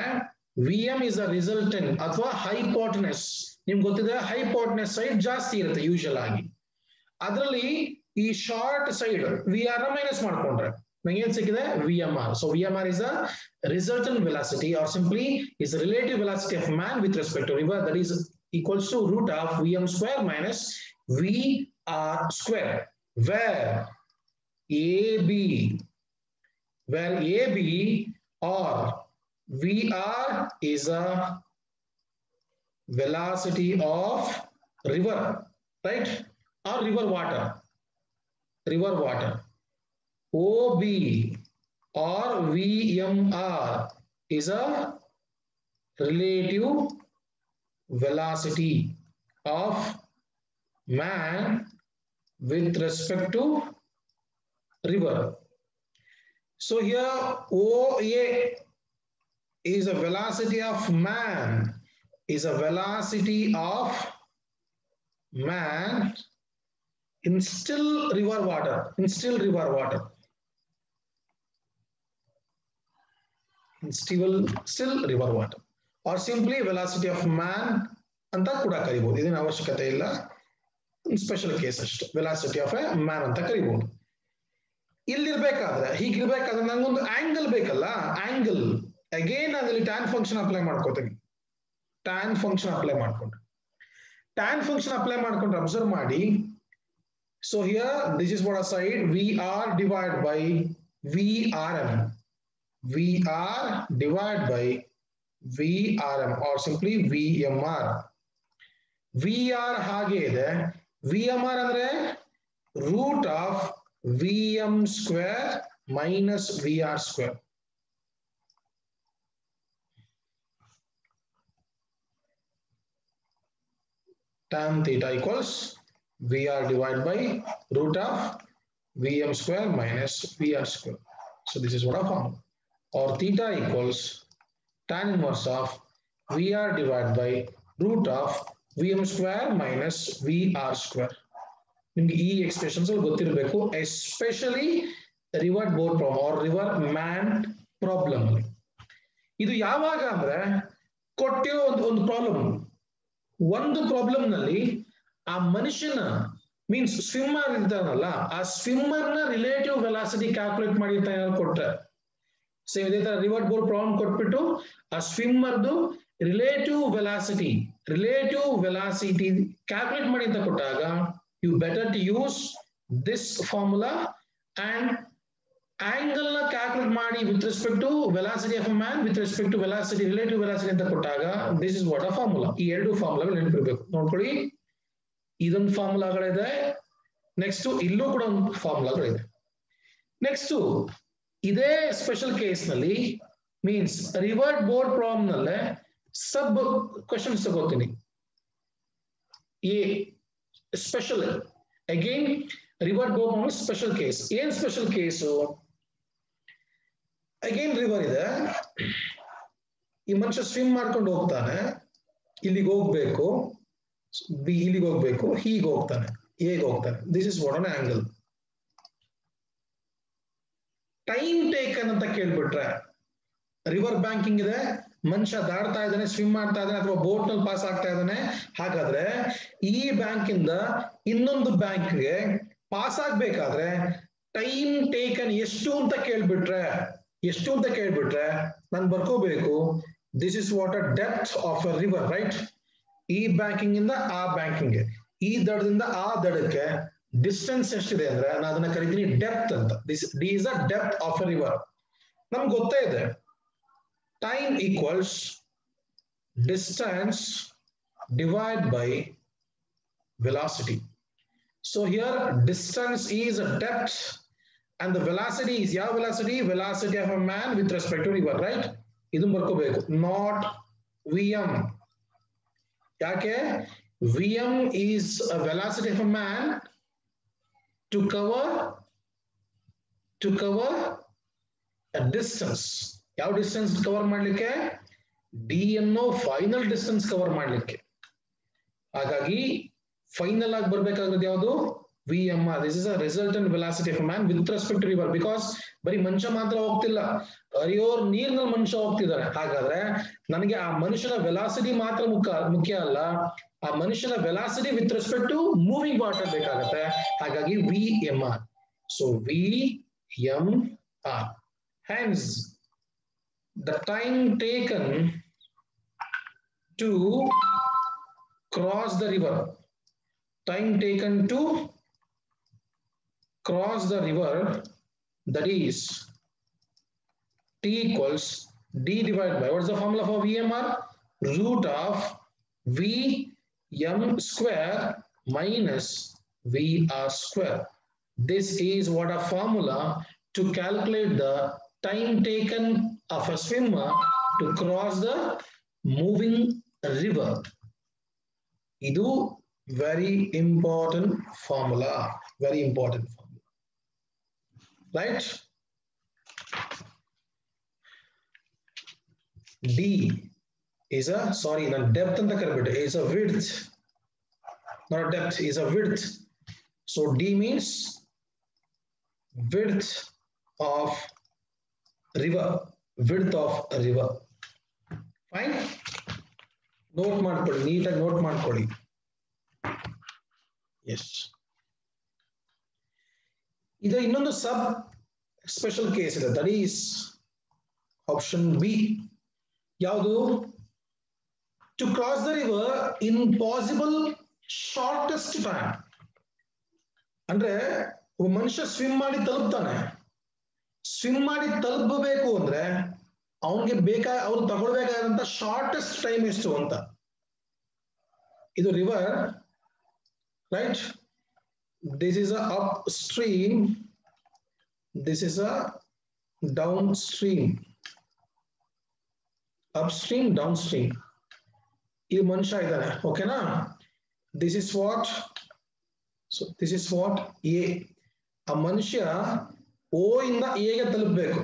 VM is a resultant ಅಥವಾ hypotenuse. ನಿಮ್ಗೆ ಗೊತ್ತಿದೆ ಹೈಪೋಟೆನಸ್ ಸೈಡ್ ಜಾಸ್ತಿ ಇರುತ್ತೆ ಯೂಶುವಲ್ ಆಗಿ. ಅದರಲ್ಲಿ ಈ ಶಾರ್ಟ್ ಸೈಡ್ ವಿಆರ್ ನ ಮೈನಸ್ ಮಾಡ್ಕೊಂಡ್ರೆ ನಂಗೆ ಏನ್ ಸಿಕ್ಕಿದೆ VMR. So VMR is a resultant velocity, or simply is the relative velocity of man with respect to river, that is equals to root of Vm square minus VR square, where AB or VR is a velocity of river, right? Or river water. OB or VMR is a relative velocity of man with respect to river. So here OA is a velocity of man, in still river water. Still river water, or simply velocity of man ಅಂತ ಕೂಡ ಕರೀಬಹುದು. ಇದನ್ನ ಅವಶ್ಯಕತೆ ಇಲ್ಲ, special case ಅಷ್ಟೇ, velocity of A man ಅಂತ ಕರೀಬಹುದು. ಹೀಗಿರ್ಬೇಕಾದ್ರೆ ನಂಗೊಂದು angle ಬೇಕಲ್ಲ, angle again ಅದ್ರಲ್ಲಿ ಟ್ಯಾನ್ ಫಂಕ್ಷನ್ ಅಪ್ಲೈ ಮಾಡ್ಕೋತೀನಿ. ಟ್ಯಾನ್ ಫಂಕ್ಷನ್ ಅಪ್ಲೈ ಮಾಡ್ಕೊಂಡ್ರೆ ಅಬ್ಸರ್ವ್ ಮಾಡಿ. So here this is what I said, VR divided by VRM, or simply VMR. VR ಹಾಗೆ ಇದೆ, VMR ಅಂದ್ರೆ root of VM square minus VR square. Tan theta equals VR divided by root of VM square minus VR square. So this is what I found. Or theta equals tan inverse of VR divided by root of VM square minus VR square. ನಿಮಗೆ ಈ expressions ಗೊತ್ತಿರಬೇಕು, especially river boat problem or river man problem. ಇದು ಯಾವಾಗ ಅಂದ್ರೆ ಕೊಟ್ಟಿರೋ ಒಂದು problem ನಲ್ಲಿ ಆ ಮನುಷ್ಯನ ಮೀನ್ಸ್ ಸ್ವಿಮ್ಮರ್ ಇರ್ತಾನಲ್ಲ, ಆ ಸ್ವಿಮ್ಮರ್ ನ ರಿಲೇಟಿವ್ ವೆಲಾಸಿಟಿ ಕ್ಯಾಲ್ಕುಲೇಟ್ ಮಾಡಿರ್ತಾನೆ ಕೊಟ್ರೆ. ಸೊ ಇದೇ ತರ ರಿವರ್ ಬೋಟ್ ಪ್ರಾಬ್ಲಮ್ ಕೊಟ್ಬಿಟ್ಟು ಆ ಸ್ವಿಮ್ಮರ್ದು ರಿಲೇಟಿವ್ ವೆಲಾಸಿಟಿ ಕ್ಯಾಲ್ಕುಲೇಟ್ ಮಾಡಿ ಅಂತ ಕೊಟ್ಟಾಗ, you better to use this formula and angle na calculate ಮಾಡಿ with respect to velocity of a man with respect to velocity, relative velocity ಅಂತ ಕೊಟ್ಟಾಗ this is what a formula. ಈ ಎರಡು ಫಾರ್ಮುಲಾಗಳು ನೆನಪಿರಬೇಕು. ನೋಡ್ಕೊಳ್ಳಿ, ಇದೊಂದು ಫಾರ್ಮುಲಾಗಳಿದೆ, ನೆಕ್ಸ್ಟ್ ಇಲ್ಲೂ ಕೂಡ ಒಂದು ಫಾರ್ಮುಲಾಗಳಿದೆ. ನೆಕ್ಸ್ಟ್ ಇದೇ ಸ್ಪೆಷಲ್ ಕೇಸ್ ನಲ್ಲಿ ಮೀನ್ಸ್ ರಿವರ್ ಬೋಟ್ ಪ್ರಾಬ್ಲಮ್ ನಲ್ಲೇ ಸಬ್ ಕ್ವೆಶ್ಚನ್ಸ್ ತಗೋತೀನಿ. Special again river boat problem special case. ಏನ್ ಸ್ಪೆಷಲ್ ಕೇಸು? ಅಗೇನ್ ರಿವರ್ ಇದೆ, ಈ ಮನುಷ್ಯ ಸ್ವಿಮ್ ಮಾಡ್ಕೊಂಡು ಹೋಗ್ತಾನೆ, ಇಲ್ಲಿಗೆ ಹೋಗ್ಬೇಕು, ಇಲ್ಲಿಗೆ ಹೋಗ್ಬೇಕು, ಹೀಗೆ ಹೋಗ್ತಾನೆ, ಹೇಗೆ ಹೋಗ್ತಾನೆ. This is what an angle. Time taken ಅಂತ ಕೇಳ್ಬಿಟ್ರೆ, ರಿವರ್ ಬ್ಯಾಂಕಿಂಗ್ ಇದೆ, ಮನುಷ್ಯ ದಾಡ್ತಾ ಇದ್ದಾನೆ, ಸ್ವಿಮ್ ಮಾಡ್ತಾ ಇದ್ದಾನೆ, ಅಥವಾ ಬೋಟ್ ನಲ್ಲಿ ಪಾಸ್ ಆಗ್ತಾ ಇದ್ದಾನೆ. ಹಾಗಾದ್ರೆ ಈ ಬ್ಯಾಂಕ್ ಇಂದ ಇನ್ನೊಂದು ಬ್ಯಾಂಕ್ಗೆ ಪಾಸ್ ಆಗ್ಬೇಕಾದ್ರೆ ಟೈಮ್ ಟೇಕನ್ ಎಷ್ಟು ಅಂತ ಕೇಳ್ಬಿಟ್ರೆ ನಾನು ಬರ್ಕೋಬೇಕು, this is what a depth of a river, right? ಈ ಬ್ಯಾಂಕಿಂಗ್ ಇಂದ ಆ ಬ್ಯಾಂಕಿಂಗ್, ಈ ದಡದಿಂದ ಆ ದಡಕ್ಕೆ ಡಿಸ್ಟೆನ್ಸ್ ಎಷ್ಟಿದೆ ಅಂದ್ರೆ ನಾನು ಅದನ್ನ ಕರಿತೀನಿ ಡೆಪ್ತ್ ಅಂತ. D is a depth of a river. ನಮ್ಗೆ ಗೊತ್ತೇ ಇದೆ, time equals distance divided by velocity. So here distance is a depth and the velocity is your velocity of a man with respect to river, right? Idu barkobeku, not Vm. Yake Vm is a velocity of a man to cover a distance. ಯಾವ distance cover ಮಾಡ್ಲಿಕ್ಕೆ? D ಅನ್ನೋ final distance cover ಮಾಡ್ಲಿಕ್ಕೆ. ಹಾಗಾಗಿ final ಆಗಿ ಬರ್ಬೇಕಾಗಿರೋದು ಯಾವುದು? VMR. This is a resultant velocity of man with respect to river. Because ಬರೀ ಮನುಷ್ಯ ಮಾತ್ರ ಹೋಗ್ತಿಲ್ಲ, ಹರಿಯೋರ್ ನೀರ್ನಲ್ಲಿ ಮನುಷ್ಯ ಹೋಗ್ತಿದ್ದಾನೆ. ಹಾಗಾದ್ರೆ ನನಗೆ ಆ ಮನುಷ್ಯನ ವೆಲಾಸಿಟಿ ಮಾತ್ರ ಮುಖ್ಯ ಅಲ್ಲ, ಆ ಮನುಷ್ಯನ velocity with respect to moving water ಬೇಕಾಗತ್ತೆ. ಹಾಗಾಗಿ VMR. So VMR R. Hence, the time taken to cross the river, time taken to cross the river, that is T equals D divided by, what's the formula for VMR? Root of VM square minus VR square. This is what a formula to calculate the time taken of a swimmer to cross the moving river. Idu very important formula, right? D is a, sorry, the depth and the is a width, not a depth, is a width. So D means width of river, width of a river. Fine. Note ಮಾಡ್ಕೊಳ್ಳಿ, ನೀಟಾಗಿ note ಮಾಡ್ಕೊಳ್ಳಿ. Yes, ಇದು ಇನ್ನೊಂದು sub special case ಇದೆ, that is option B. ಯಾವುದು? To cross the river in possible shortest time. ಅಂದ್ರೆ ಒಬ್ಬ ಮನುಷ್ಯ ಸ್ವಿಮ್ ಮಾಡಿ ತಲುಪ್ತಾನೆ, ಸ್ವಿಮ್ ಮಾಡಿ ತಲುಪಬೇಕು ಅಂದ್ರೆ ಅವನಿಗೆ ಅವ್ರು ತಗೊಳ್ಬೇಕಾದಂತ ಶಾರ್ಟೆಸ್ಟ್ ಟೈಮ್ ಎಷ್ಟು ಅಂತ. ಇದು river, right? This is a up stream, this is a down stream. Up stream, down stream. ಈ ಮನುಷ್ಯ ಇದ್ದಾನೆ, ಓಕೆನಾ? This is what, so this is what A. ಆ ಮನುಷ್ಯ ಓ ಇಂದ ಎಗೆ ತಲುಪಬೇಕು,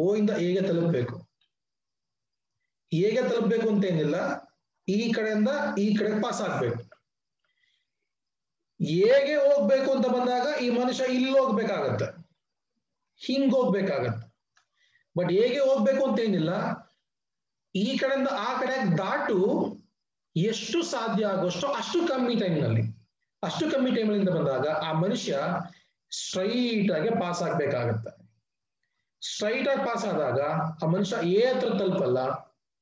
ಓ ಇಂದ ಎಗೆ ತಲುಪಬೇಕು. ಎಗೆ ತಲುಪಬೇಕು ಅಂತ ಏನಿಲ್ಲ, ಈ ಕಡೆಯಿಂದ ಈ ಕಡೆ ಪಾಸ್ ಆಗ್ಬೇಕು. ಎಗೆ ಹೋಗ್ಬೇಕು ಅಂತ ಬಂದಾಗ ಈ ಮನುಷ್ಯ ಇಲ್ಲಿ ಹೋಗ್ಬೇಕಾಗತ್ತೆ, ಹಿಂಗ್ ಹೋಗ್ಬೇಕಾಗತ್ತೆ. ಬಟ್ ಹೇಗೆ ಹೋಗ್ಬೇಕು ಅಂತ ಏನಿಲ್ಲ, ಈ ಕಡೆಯಿಂದ ಆ ಕಡೆ ದಾಟು ಎಷ್ಟು ಸಾಧ್ಯ ಆಗುವಷ್ಟು ಅಷ್ಟು ಕಮ್ಮಿ ಟೈಮ್ನಲ್ಲಿ, ಅಷ್ಟು ಕಮ್ಮಿ ಟೈಮ್ನಿಂದ ಬಂದಾಗ ಆ ಮನುಷ್ಯ ಸ್ಟ್ರೈಟ್ ಆಗಿ ಪಾಸ್ ಆಗ್ಬೇಕಾಗತ್ತೆ. ಸ್ಟ್ರೈಟ್ ಆಗಿ ಪಾಸ್ ಆದಾಗ ಆ ಮನುಷ್ಯ ಎ ಹತ್ರ ತಲುಪಲ್ಲ,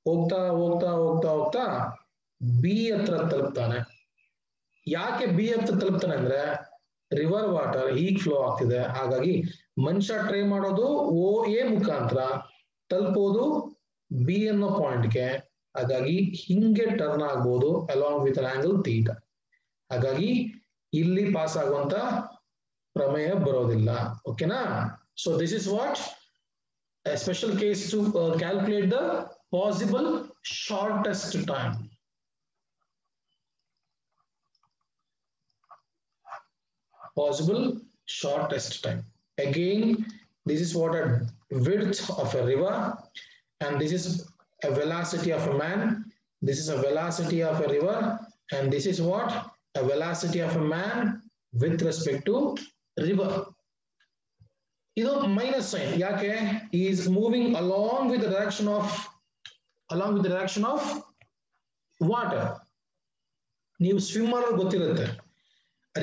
ಹೋಗ್ತಾ ಹೋಗ್ತಾ ಹೋಗ್ತಾ ಹೋಗ್ತಾ ಬಿ ಹತ್ರ ತಲುಪ್ತಾನೆ. ಯಾಕೆ ಬಿ ಹತ್ರ ತಲುಪ್ತಾನೆ ಅಂದ್ರೆ ರಿವರ್ ವಾಟರ್ ಹೀಗ್ ಫ್ಲೋ ಆಗ್ತಿದೆ, ಹಾಗಾಗಿ ಮನುಷ್ಯ ಟ್ರೈ ಮಾಡೋದು ಓ ಎ ಮುಖಾಂತರ ತಲುಪೋದು ಬಿ ಅನ್ನೋ ಪಾಯಿಂಟ್ಗೆ. ಹಾಗಾಗಿ ಹಿಂಗೆ ಟರ್ನ್ ಆಗ್ಬೋದು along with an angle theta. ಹಾಗಾಗಿ ಇಲ್ಲಿ ಪಾಸ್ ಆಗುವಂತ ಪ್ರಮೇಯ ಬರೋದಿಲ್ಲ, ಓಕೆನಾ? So this is what a special case to calculate the possible shortest time. Possible shortest time. Again, this is what a width of a river, and this is a velocity of a man. This is a velocity of a river, and this is what a velocity of a man with respect to river. ಇದು minus sine. ಯಾಕೆ? Is moving along with direction of water. ನೀವು swim ಮಾಡೋದು ಗೊತ್ತಿರುತ್ತೆ,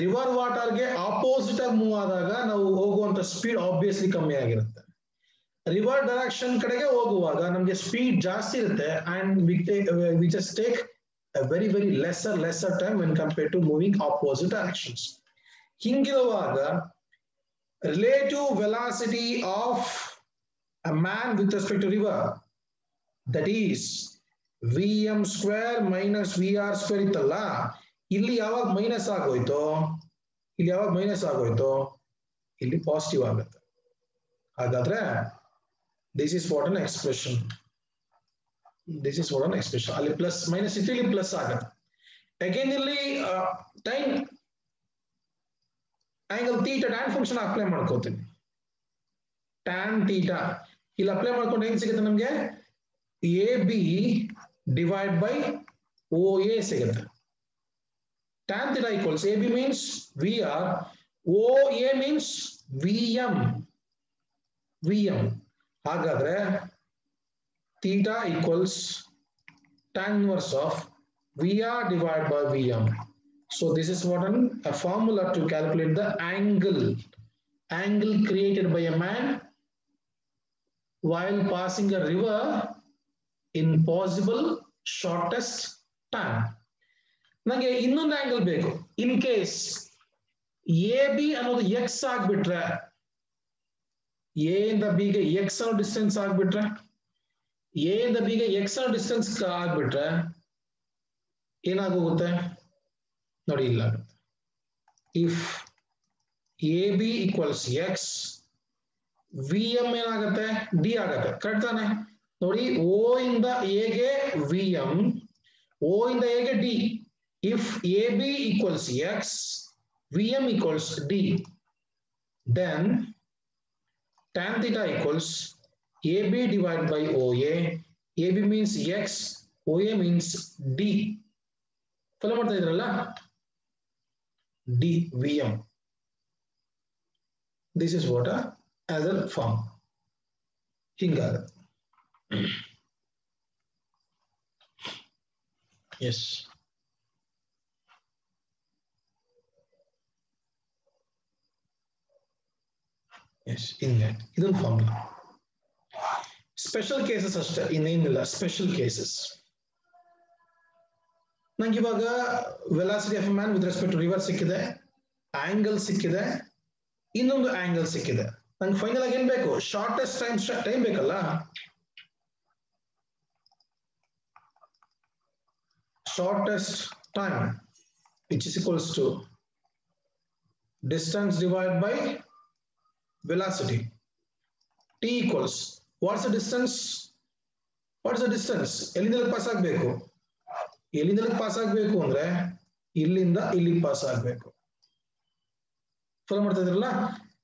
river ವಾಟರ್ಗೆ opposite ಆಗಿ move ಆದಾಗ ನಾವು ಹೋಗುವಂತ speed obviously ಕಮ್ಮಿ ಆಗಿರುತ್ತೆ. ರಿವರ್ ಡೈರೆಕ್ಷನ್ ಕಡೆಗೆ ಹೋಗುವಾಗ ನಮ್ಗೆ ಸ್ಪೀಡ್ ಜಾಸ್ತಿ ಇರುತ್ತೆ, and we just take a very lesser time when compared to moving opposite directions. ಹಿಂಗಿರುವಾಗ relative velocity of a man with respect to river, that is vm square minus vr square ಇತ್ತಲ್ಲ, ಇಲ್ಲಿ ಯಾವಾಗ minus ಆಗೋಯ್ತೋ, ಇಲ್ಲಿ positive ಆಗುತ್ತೆ. ಹಾಗಾದ್ರೆ this is what an expression, ಅಲ್ಲಿ plus minus ಇತ್ತು, ಇಲ್ಲಿ plus ಆಗುತ್ತೆ. ಅಗೇನ್ ಇಲ್ಲಿ time angle theta tan function apply ಮಾಡ್ಕೋತೀನಿ. ಟ್ಯಾನ್ ಥೀಟಾ ಇಲ್ಲಿ ಅಪ್ಲೈ ಮಾಡ್ಕೊಂಡು ಏನ್ ಸಿಗುತ್ತೆ ನಮ್ಗೆ? A B divide by O A ಸಿಗುತ್ತೆ. Tan theta equals A B means V R, O A means V M. ಹಾಗಾದ್ರೆ theta equals tan inverse of VR divided by VM. So this is what a formula to calculate the angle created by a man while passing a river in possible shortest time. ನನಗೆ ಇನ್ನೊಂದು angle ಬೇಕು. In case A B ಅನ್ನೋದು X ಆಗ್ಬಿಟ್ರೆ, A ಇಂದ ಬಿಗೆ X ಅನ್ನೋ distance ಆಗ್ಬಿಟ್ರೆ, A ಇಂದ ಬಿಗೆ ಎಕ್ಸ್ ಅನ್ನೋ ಡಿಸ್ಟೆನ್ಸ್ ಆಗ್ಬಿಟ್ರೆ ಏನಾಗೋಗುತ್ತೆ ನೋಡಿ, ಇಲ್ಲ. If A B equals X, V M ಏನಾಗುತ್ತೆ ಡಿ ಆಗತ್ತೆ. ಕರೆಕ್ಟ್ ತಾನೆ? ನೋಡಿ, ಓ ಇಂದ ಎಗೆ ವಿ ಎಂ, ಓ ಇಂದ ಎಗೆ D. If A B equals X, V M equals D, then tan theta equals AB divided by OA. AB means X, OA means D. Follow ಮಾಡ್ತಾ ಇದ್ರಲ್ಲ? D VM. This is what as a form. ಹಿಂಗಾಗ. Yes. Yes, inlet. Idon formula. Special cases ಅಷ್ಟೇ, ಇನ್ನೇನಿಲ್ಲ. Special cases. ನಂಗೆ ಇವಾಗ velocity of man with respect to river ಸಿಕ್ಕಿದೆ, angle ಸಿಕ್ಕಿದೆ, ಇನ್ನೊಂದು angle ಸಿಕ್ಕಿದೆ. ನಂಗೆ ಫೈನಲ್ ಆಗಿ ಏನ್ ಬೇಕು? ಶಾರ್ಟೆಸ್ಟ್ ಟೈಮ್ ಬೇಕಲ್ಲ. Shortest time, which is equals to distance divided by velocity. T equals, what's the distance? What's the distance? ಎಲ್ಲಿಂದ ಪಾಸ್ ಆಗಬೇಕು? ಎಲ್ಲಿಂದ ಪಾಸ್ ಆಗಬೇಕು ಅಂದ್ರೆ ಇಲ್ಲಿಂದ ಇಲ್ಲಿಗೆ ಪಾಸ್ ಆಗಬೇಕು. ಫಾಲೋ ಮಾಡ್ತಾ ಇದ್ರಲ್ಲ?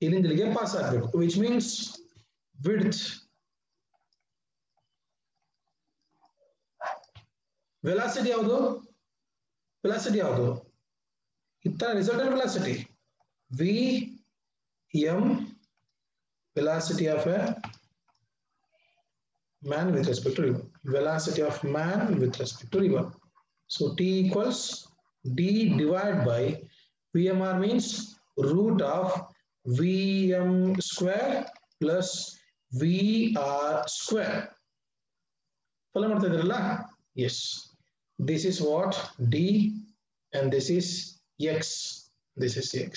ಇಲ್ಲಿಂದ ಇಲ್ಲಿಗೆ ಪಾಸ್ ಆಗಬೇಕು, which means width. ವೆಲಾಸಿಟಿ ಯಾವುದು? ವೆಲಾಸಿಟಿ ಯಾವುದು? ಇತ್ತ resultant velocity V M, velocity of a man with respect to river. Velocity of man with respect to river. So T equals D divided by VMR means root of VM square plus VR square. Follow ಮಾಡ್ತಾ ಇದ್ರಲ್ಲ? Yes. This is what D and this is X. This is X.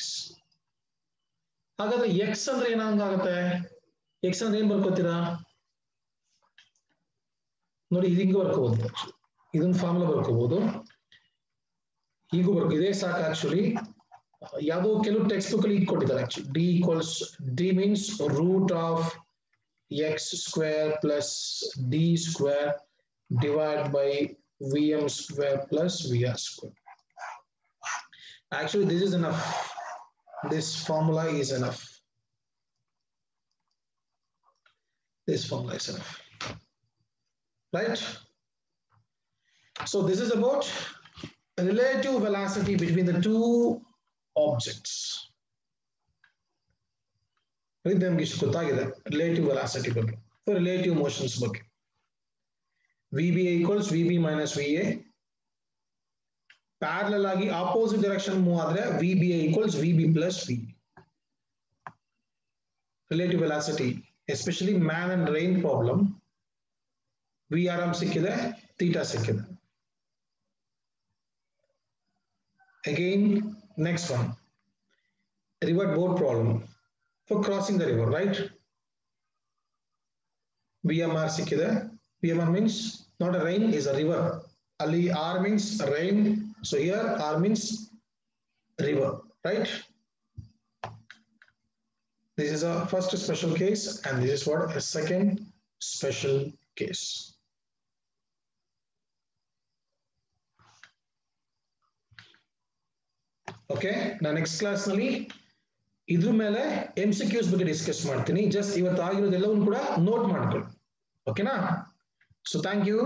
ಹಾಗಾದ್ರೆ X ಅಂದ್ರೆ ಏನಾಗುತ್ತೆ? X ಅಂದ್ರೆ ಏನ್ ಬರ್ಕೋತೀರಾ ನೋಡಿ, ಹಿಂಗೆ ಬರ್ಕೋಬಹುದು. ಇದೊಂದು ಫಾರ್ಮುಲಾ ಬರ್ಕೋಬಹುದು, ಹೀಗೂ ಇದೇ ಸಾಕು. ಆಕ್ಚುಲಿ ಯಾವುದೋ ಕೆಲವು ಟೆಕ್ಸ್ಟ್ ಬುಕ್ ಅಲ್ಲಿ ಈಗ ಕೊಟ್ಟಿದ್ದಾರೆ. Actually D equals, D means root of X square plus D square divide by V M square plus V R square. Actually this is enough. This formula is enough. This formula is enough. Right? So this is about relative velocity between the two objects. Relative velocity ಬಗ್ಗೆ, for relative motions ಬಗ್ಗೆ. VBA equals VB minus VA. Parallel ಆಗಿ opposite direction move ಆದ್ರೆ VBA equals VB plus VA. Relative velocity, especially man and rain problem, VRM ಸಿಕ್ಕಿದೆ, theta ಸಿಕ್ಕಿದೆ. Again, next one, river boat problem for crossing the river, right? VMR ಸಿಕ್ಕಿದೆ. VMR means not a rain, is a river. Ali R means rain, so here R means river, right? This is a first special case and this is what a second special case. Okay, now next class nalli idru mele MCQs ಬಗ್ಗೆ discuss ಮಾಡ್ತೀನಿ. Just ಇವತ್ತು ಆಗಿರೋದೆಲ್ಲವನ್ನೂ ಕೂಡ note ಮಾಡ್ಕೊಳ್ಳಿ. ಓಕೆನಾ? So thank you.